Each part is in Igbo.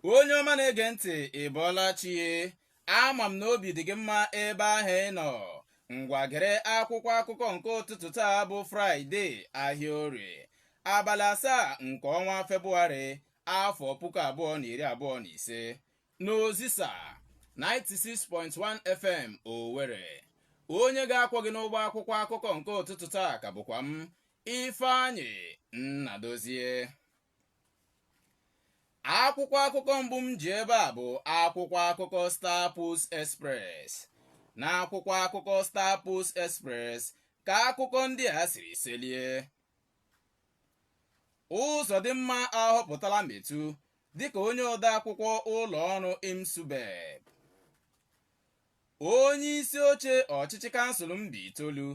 onye ọma na-ege ntị, ị bọọla chi. Ama m na obi dị gị mma ebe ahụ ị nọ. Ngwa gere akwụkwọ akụkọ nke ụtụtụ taa bụ Fraịde, Ahia Orie, abalị 7 nke ọnwa Febuwari, afọ 2025, n'Ozisa 96.1 FM Owerri. Onye ga-akwọ gị n'ụgbọ akwụkwọ akụkọ nke ụtụtụ taa ka bụkwa m, Ifeanyị Nnadozie. Akwụkwọ akụkọ mbụ m ji ebe a bụ akwụkwọ akụkọ Star Post Express. N'akwụkwọ akụkọ Star Post Express ka akụkọ ndị a siri selie. Ụzọdịmma ahọpụtala Metu dịka onye odeakwụkwọ ụlọ ọrụ IMSUBEB. Onye isi oche ọchịchị kansụl Mbaitolu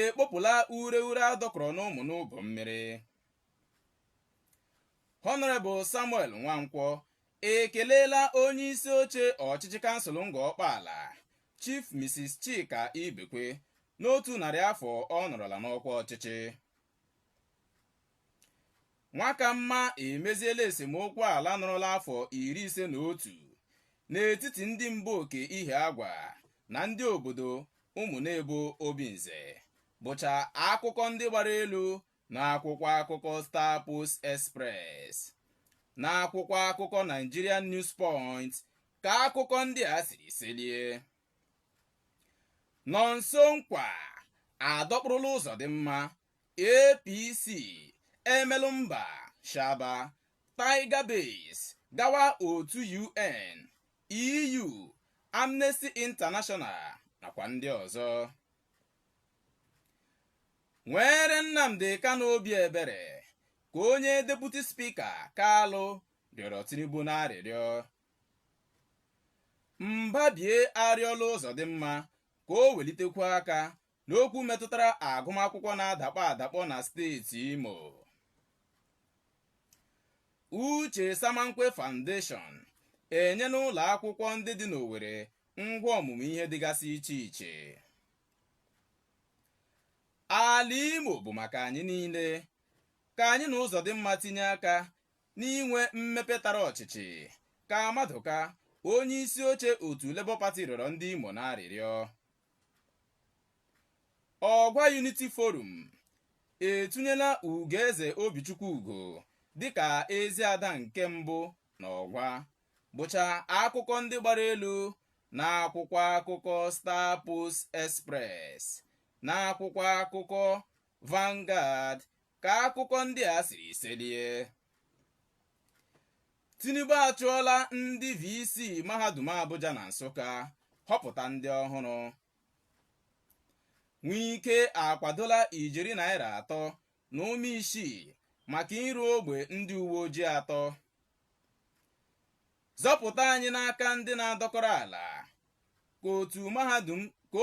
ekpopụla ureure adọkọrọ n'ụmụ n'ụbọ mmiri. Honorable Samuel Nwankwọ ekelela onye isi oche ọchịchị kansụl Ngọkpala, Chief Mrs. Chika Ibekwe, n'otu narị afọ ọ nọrọla n'ọkwa ọchịchị. Nwakamma emeziela esemokwu ala nọrọla afọ 51 n'etiti ndị Mbaoke Ihe Agwa na ndị obodo Ụmụnebo Obinze. Bụcha akụkọ ndị gbara elu n'akwụkwọ akụkọ Star Post Express. N'akwụkwọ akụkọ Nigerian News Point ka akụkọ ndị a siri selie. Nọ nso nkwa adọkpụrụla Ụzọdịmma, APC Emelụmba Shaba, Tiger Base gawa otu UN, EU, Amnesty International nakwa ndị ọzọ. Nwere Nnamdi Kanu obi ebere ka onye Deputy Speaker Kalụ rịọrọ Tinubu n'arịrịọ. Mbabie arịọla Ụzọdịmma ka o welitekwa aka n'okwu metụtara agụmakwụkwọ na-adakpọ adakpọ na steeti Imo. Uche Samankwe Foundation enyela ụlọ akwụkwọ ndị dị n'Owerri ngwa ọmụmụ ihe dịgasị iche iche. Ala Imo bụ maka anyị niile. Ka anyị na Ụzọdịmma tinye aka n'inwe mmepe tara ọchịchị, ka Maduka, onye isi oche otu Labour Party, rịọrọ ndị Imo n'arịrịọ. Ọgwa Unity Forum etunyela Ugeze Obichukwu dịka Eziada nke mbụ n'Ọgwa. Bụcha akụkọ ndị gbara elu n'akwụkwọ akụkọ Star Post Express. N'akwụkwọ akụkọ Vanguard ka akụkọ ndị a siri selie. Tinubu achụọla ndị VC Mahadum Abuja na Nsụka họpụta ndị ọhụrụ. Nwike akwadola ijeri naira 3 na ụma 6 maka ịrụ ogbe ndị uwe ojii 3. Zọpụta anyị n'aka ndị na-adọkọrọ ala, ka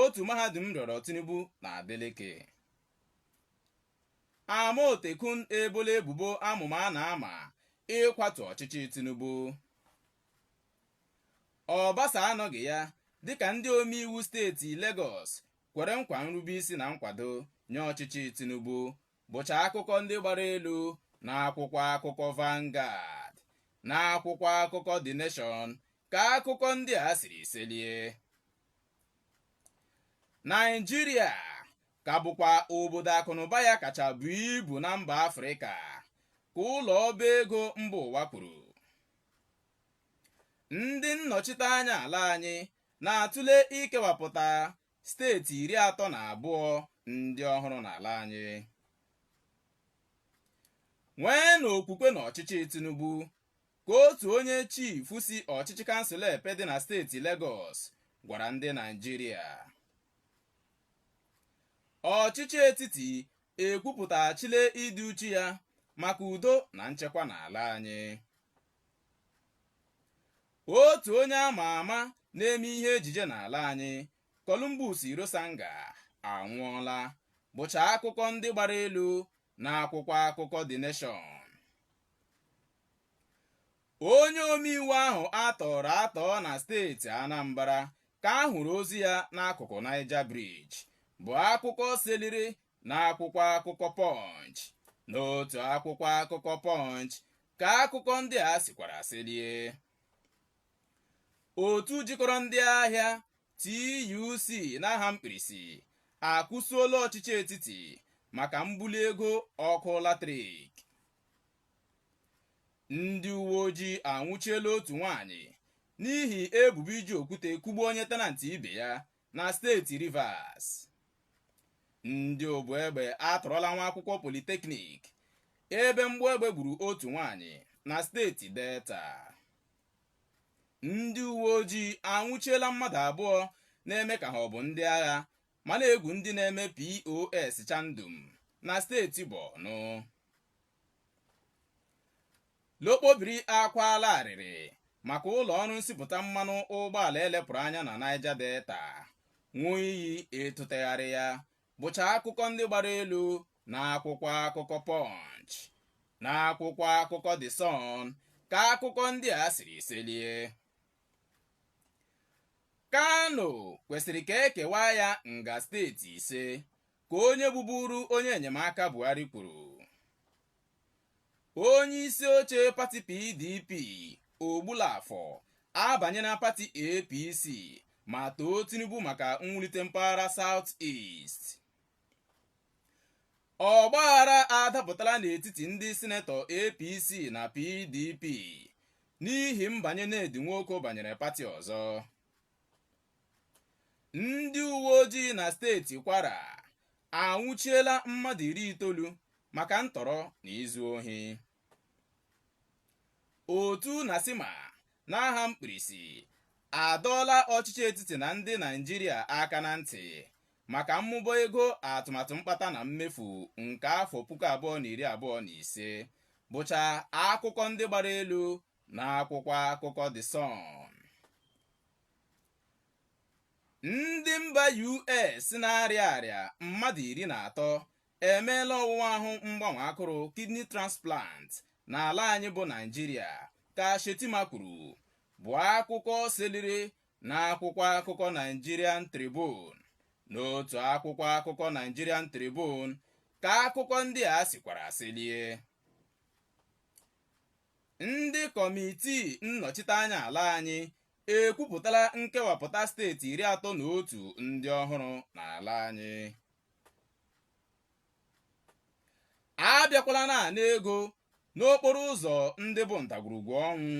otu mahadum rịọrọ Tinubu na Adeleke. Amaotekun ebola ebubo amụma a na-ama ịkwatu ọchịchị Tinubu. Ọbasa anọghị ya dịka ndị omeiwu steeti Lagos kwere nkwa nrubeisi na nkwado nye ọchịchị Tinubu. Bụcha akụkọ ndị gbara elu n'akwụkwọ akụkọ Vanguard. N'akwụkwọ akụkọ The Nation ka akụkọ ndị a siri selie. Naijiria ka bụkwa obodo akụnụba ya kacha buo ibu na mba Afrịka, ka ụlọ ọba ego mba ụwa kwuru. Ndị nnọchiteanya ala anyị na-atụle ikewapụta steeti 32 ndị ọhụrụ n'ala anyị. Nwee n'okwukwe n'ọchịchị Tinubu, ka otu onye chifu si ọchịchị kansụl Epe dị na steeti Lagos gwara ndị Naijiria. Ọchịchị etiti ekwupụtachile ịdị uchu ya maka udo na nchekwa n'ala anyị. Otu onye ama ama na-eme ihe ejije n'ala anyị, Columbus Irosanga, anwụọla. Bụcha akụkọ ndị gbara elu n'akwụkwọ akụkọ The Nation. onye omeiwu ahụ atọrọ atọ na steeti Anambra ka a hụrụ ozu ya n'akụkụ Niger Bridge bụ akụkọ seliri n'akwụkwọ akụkọ Punch. N'otu akwụkwọ akụkọ Punch ka akụkọ ndị a sikwara selie. Otu jikọrọ ndị ahịa TUC n'aha mkpirisi akwụsịola ọchịchị etiti maka mbuli ego ọkụ latrik. Ndị uwe ojii anwụchiela otu nwaanyị n'ihi ebubo iji okwute kụgbuo onye tenantị ibe ya na steeti Rivers. Ndị ogbu egbe atọrọla nwa akwụkwọ Polytechnic ebe mgbọ egbe gburu otu nwaanyị na steeti Delta. Ndị uwe ojii anwụchiela mmadụ abụọ na-eme ka ha ọ bụ ndị agha ma na-egwu ndị na-eme POS Chandum na steeti Borno. Lokpobiri akwala arịrị maka ụlọ ọrụ nsipụta mmanụ ụgbọala elepụrụ anya na Niger Delta ṅụọ iyi ịtụtegharị ya bụcha akụkọ ndị gbara elu na akwụkwọ akụkọ Punch. Na akwụkwọ akụkọ The Sun ka akụkọ ndị a siri selie. Kano kwesịrị ka ekewa ya nga steeti 5 ka onye bụburu onye enyemaka Buhari kwuru. Onye isi oche pati PDP Ogbulafọ abanye na pati APC ma too Tinubu maka mwulite mpaghara South East. Ọgbaghara adapụtala n'etiti ndị sinetọ APC na PDP n'ihi mbanye Nedi Nwoko banyere pati ọzọ. Ndị uwe ojii na steeti Kwara anwụchiela mmadụ 90 maka ntọrọ na izu ohi. Otu Nasima n'aha mkpirisi adọọla ọchịchị etiti na ndị Naịjirịa aka na ntị maka mmụba ego atụmatụ mkpata na mmefu nke afọ 2025 bụcha akụkọ ndị gbara elu na akwụkwọ akụkọ The Sun. Ndị mba US na-arịa arịa mmadụ 13 emeela ọwụwa ahụ mgbanwe akụrụ kidney transplant n'ala anyị bụ Naịjirịa ka Shetima kwuru, bụ akụkọ seliri na akwụkwọ akụkọ Nigerian Tribune. N'otu akwụkwọ akụkọ Nigerian Tribune ka akụkọ ndị a sikwara selie. Ndị kọmitii nnọchiteanya ala anyị ekwupụtala nkewapụta steeti 31 ndị ọhụrụ n'ala anyị. Abịakwala na ego n'okporo ụzọ ndị bụ ndagwurugwu ọnwụ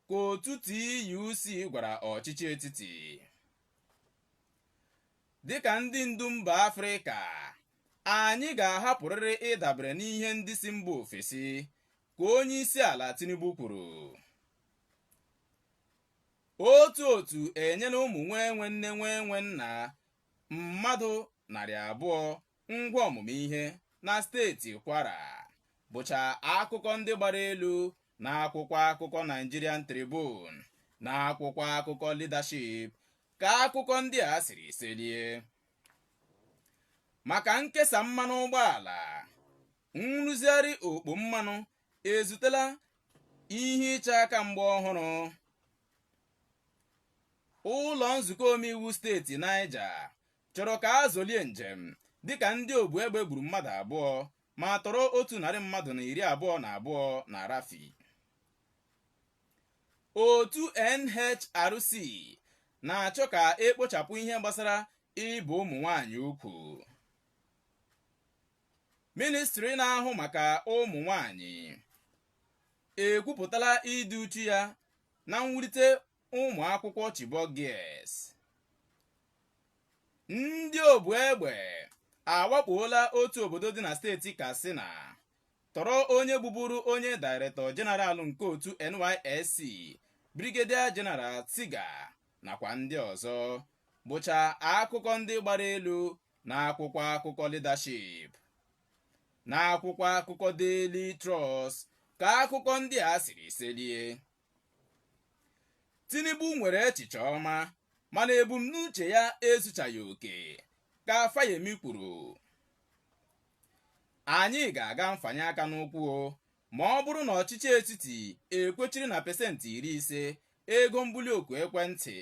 ka otu TUC gwara ọchịchị etiti. Dịka ndị ndu mba Afrịka, anyị ga-ahapụrịrị ịdabere n'ihe ndị si mba ofesi, ka onye isi ala Tinubu kwuru. Otu enyela ụmụ nwee nne nwee nna mmadụ 200 ngwa ọmụmụ ihe na steeti Kwara bụcha akụkọ ndị gbara elu na akwụkwọ akụkọ Nigerian Tribune na akwụkwọ akụkọ Leadership ka akụkọ ndị a siri selie. Maka nkesa mmanụ ụgbọala, nrụzigharị okpo mmanụ ezutela ihe ịcha aka mgbe ọhụrụ. Ụlọ nzukọ omeiwu steeti Niger chọrọ ka a zọlie njem dịka ndị ogbu egbe gburu mmadụ 2 ma tọrọ 100 mmadụ na 22 na Rafi. Otu NHRC na-achọ ka ekpochapụ ihe gbasara ịbụ ụmụ nwanyị ukwu. Ministri na-ahụ maka ụmụ nwanyị ekwupụtala ịdị uchu ya na mwulite ụmụ akwụkwọ Chibok Girls. Ndị ogbu egbe awakpola otu obodo dị na steeti Katsina tọrọ onye bụburu onye Director General nke otu NYSC Brigadier General Tiga nakwa ndị ọzọ bụcha akụkọ ndị gbara elu na akwụkwọ akụkọ Leadership. Na akwụkwọ akụkọ Daily Trust ka akụkọ ndị a siri selie. Tinubu nwere echiche ọma mana ebumnuche ya ezuchaghị oke ka Fayemi kwuru. Anyị ga-aga mfanye aka n'ụkwụ ma ọ bụrụ na ọchịchị etiti ekwechiri na pasentị 50 ego mbuli oku ekwentị,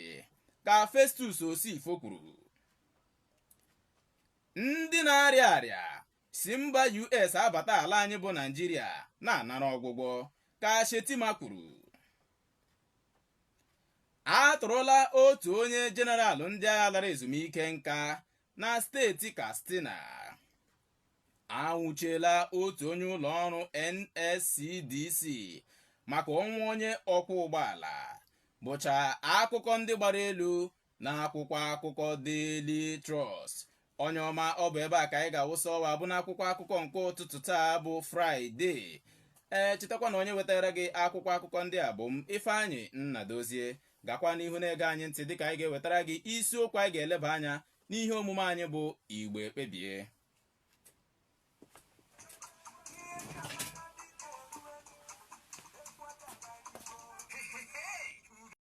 ka Festus Osifo kwuru. Ndị na-arịa arịa si mba US abata ala anyị bụ Naịjirịa na-anara ọgwụgwọ, ka Shetima kwuru. A tụrụla otu onye jeneralụ ndị agha lara ezumike nka na steeti Katsina. Anwụchiela otu onye ụlọ ọrụ NSCDC maka ọnwụ onye ọkwọ ụgbọala, bụcha akụkọ ndị gbara elu na akwụkwọ akụkọ Daily Trust. Onye ọma, ọ bụ ebe a ka anyị ga-awụsa ọwa bụ n'akwụkwọ akụkọ nke ụtụtụ taa bụ Fraịde. Chetakwa na onye wetara gị akwụkwọ akụkọ ndị a bụ m, Ifeanyị Nnadozie. Gakwa n'ihu na-ege anyị ntị dịka anyị ga-ewetara gị isiokwu anyị ga-eleba anya n'ihe omume anyị bụ Igbo Ekpebie.